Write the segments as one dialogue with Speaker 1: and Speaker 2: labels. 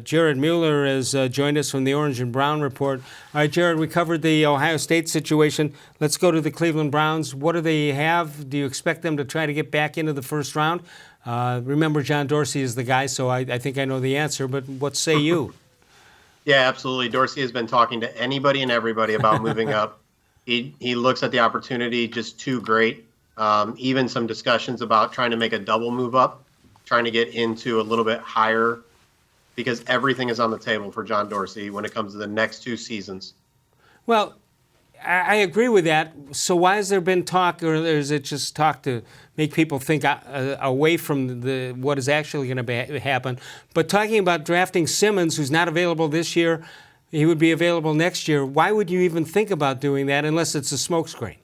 Speaker 1: Jared Mueller has joined us from the Orange and Brown Report. All right, Jared, we covered the Ohio State situation. Let's go to the Cleveland Browns. What do they have? Do you expect them to try to get back into the first round? Remember, John Dorsey is the guy, so I think I know the answer, but what say you?
Speaker 2: Yeah, absolutely. Dorsey has been talking to anybody and everybody about moving up. He looks at the opportunity just too great. Even some discussions about trying to make a double move up, trying to get into a little bit higher, because everything is on the table for John Dorsey when it comes to the next 2 seasons.
Speaker 1: Well, I agree with that. So why has there been talk, or is it just talk to make people think away from what is actually going to happen? But talking about drafting Simmons, who's not available this year, he would be available next year. Why would you even think about doing that unless it's a smokescreen?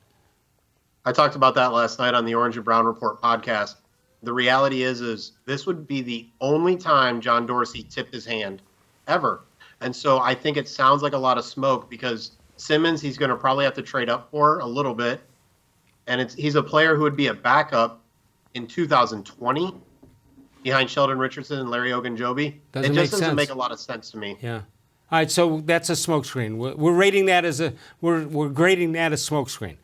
Speaker 2: I talked about that last night on the Orange and Brown Report podcast. The reality is this would be the only time John Dorsey tipped his hand ever. And so I think it sounds like a lot of smoke, because Simmons, he's going to probably have to trade up for a little bit. And he's a player who would be a backup in 2020 behind Sheldon Richardson and Larry Ogunjobi. It just doesn't make a lot of sense to me.
Speaker 1: Yeah. All right, so that's a smokescreen. We're rating that as we're grading that as smokescreen.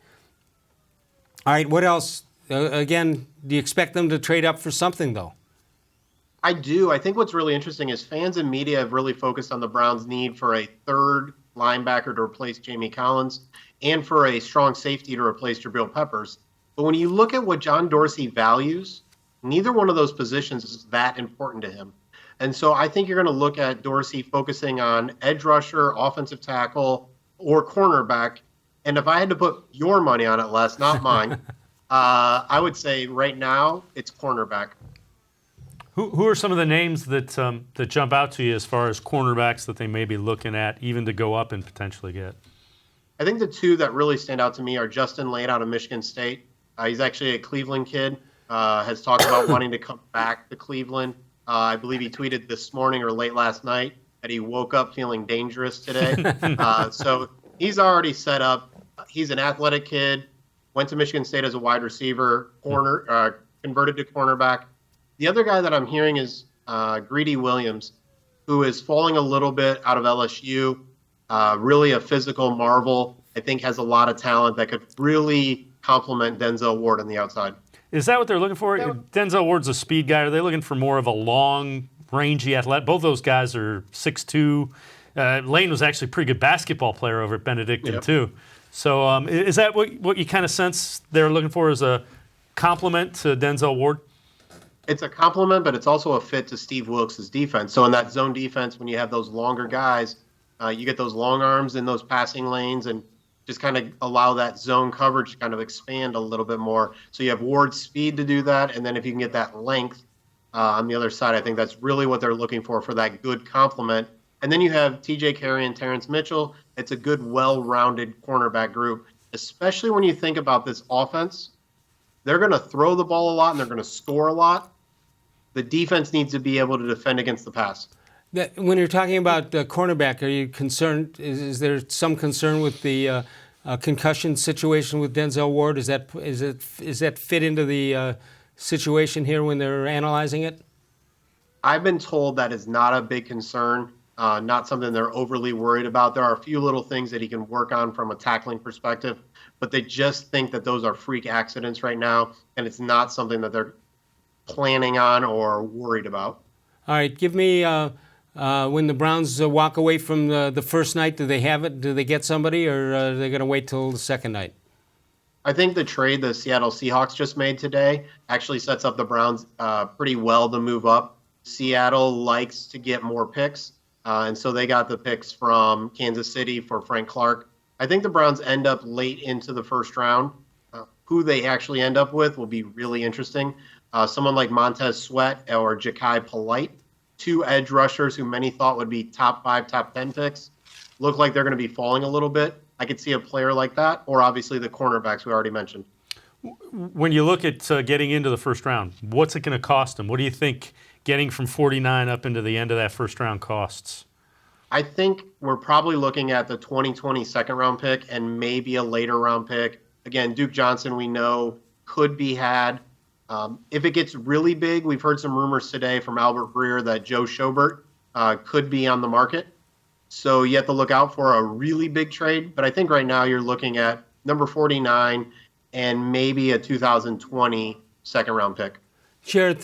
Speaker 1: All right, what else? Again, do you expect them to trade up for something, though?
Speaker 2: I do. I think what's really interesting is fans and media have really focused on the Browns' need for a third linebacker to replace Jamie Collins and for a strong safety to replace Jabril Peppers. But when you look at what John Dorsey values, neither one of those positions is that important to him. And so I think you're going to look at Dorsey focusing on edge rusher, offensive tackle, or cornerback. And if I had to put your money on it, Les, not mine, I would say right now it's cornerback.
Speaker 3: Who are some of the names that that jump out to you as far as cornerbacks that they may be looking at, even to go up and potentially get?
Speaker 2: I think the 2 that really stand out to me are Justin Lane out of Michigan State. He's actually a Cleveland kid, has talked about wanting to come back to Cleveland. I believe he tweeted this morning or late last night that he woke up feeling dangerous today. So he's already set up. He's an athletic kid, went to Michigan State as a wide receiver, converted to cornerback. The other guy that I'm hearing is Greedy Williams, who is falling a little bit out of LSU. Really a physical marvel. I think has a lot of talent that could really complement Denzel Ward on the outside.
Speaker 3: Is that what they're looking for? Yeah. Denzel Ward's a speed guy. Are they looking for more of a long, rangy athlete? Both those guys are 6'2". Lane was actually a pretty good basketball player over at Benedictine, too. So is that what you kind of sense they're looking for as a complement to Denzel Ward?
Speaker 2: It's a compliment, but it's also a fit to Steve Wilkes' defense. So in that zone defense, when you have those longer guys, you get those long arms in those passing lanes and just kind of allow that zone coverage to kind of expand a little bit more. So you have Ward's speed to do that, and then if you can get that length on the other side, I think that's really what they're looking for that good complement. And then you have TJ Carey and Terrence Mitchell. It's a good, well-rounded cornerback group, especially when you think about this offense. They're going to throw the ball a lot and they're going to score a lot. The defense needs to be able to defend against the pass.
Speaker 1: When you're talking about cornerback, are you concerned? Is there some concern with the concussion situation with Denzel Ward? Is that fit into the situation here when they're analyzing it?
Speaker 2: I've been told that is not a big concern, not something they're overly worried about. There are a few little things that he can work on from a tackling perspective, but they just think that those are freak accidents right now, and it's not something that they're planning on or worried about.
Speaker 1: All right, give me when the Browns walk away from the first night, do they have it? Do they get somebody, or are they going to wait till the second night?
Speaker 2: I think the trade the Seattle Seahawks just made today actually sets up the Browns pretty well to move up. Seattle likes to get more picks, and so they got the picks from Kansas City for Frank Clark. I think the Browns end up late into the first round. Who they actually end up with will be really interesting. Someone like Montez Sweat or Ja'Kai Polite, 2 edge rushers who many thought would be top 5, top 10 picks, look like they're going to be falling a little bit. I could see a player like that, or obviously the cornerbacks we already mentioned.
Speaker 3: When you look at getting into the first round, what's it going to cost them? What do you think getting from 49 up into the end of that first round costs?
Speaker 2: I think we're probably looking at the 2020 second round pick and maybe a later round pick. Again, Duke Johnson, we know, could be had. If it gets really big, we've heard some rumors today from Albert Breer that Joe Schobert could be on the market. So you have to look out for a really big trade. But I think right now you're looking at number 49 and maybe a 2020 second round pick.
Speaker 1: Jared, thanks.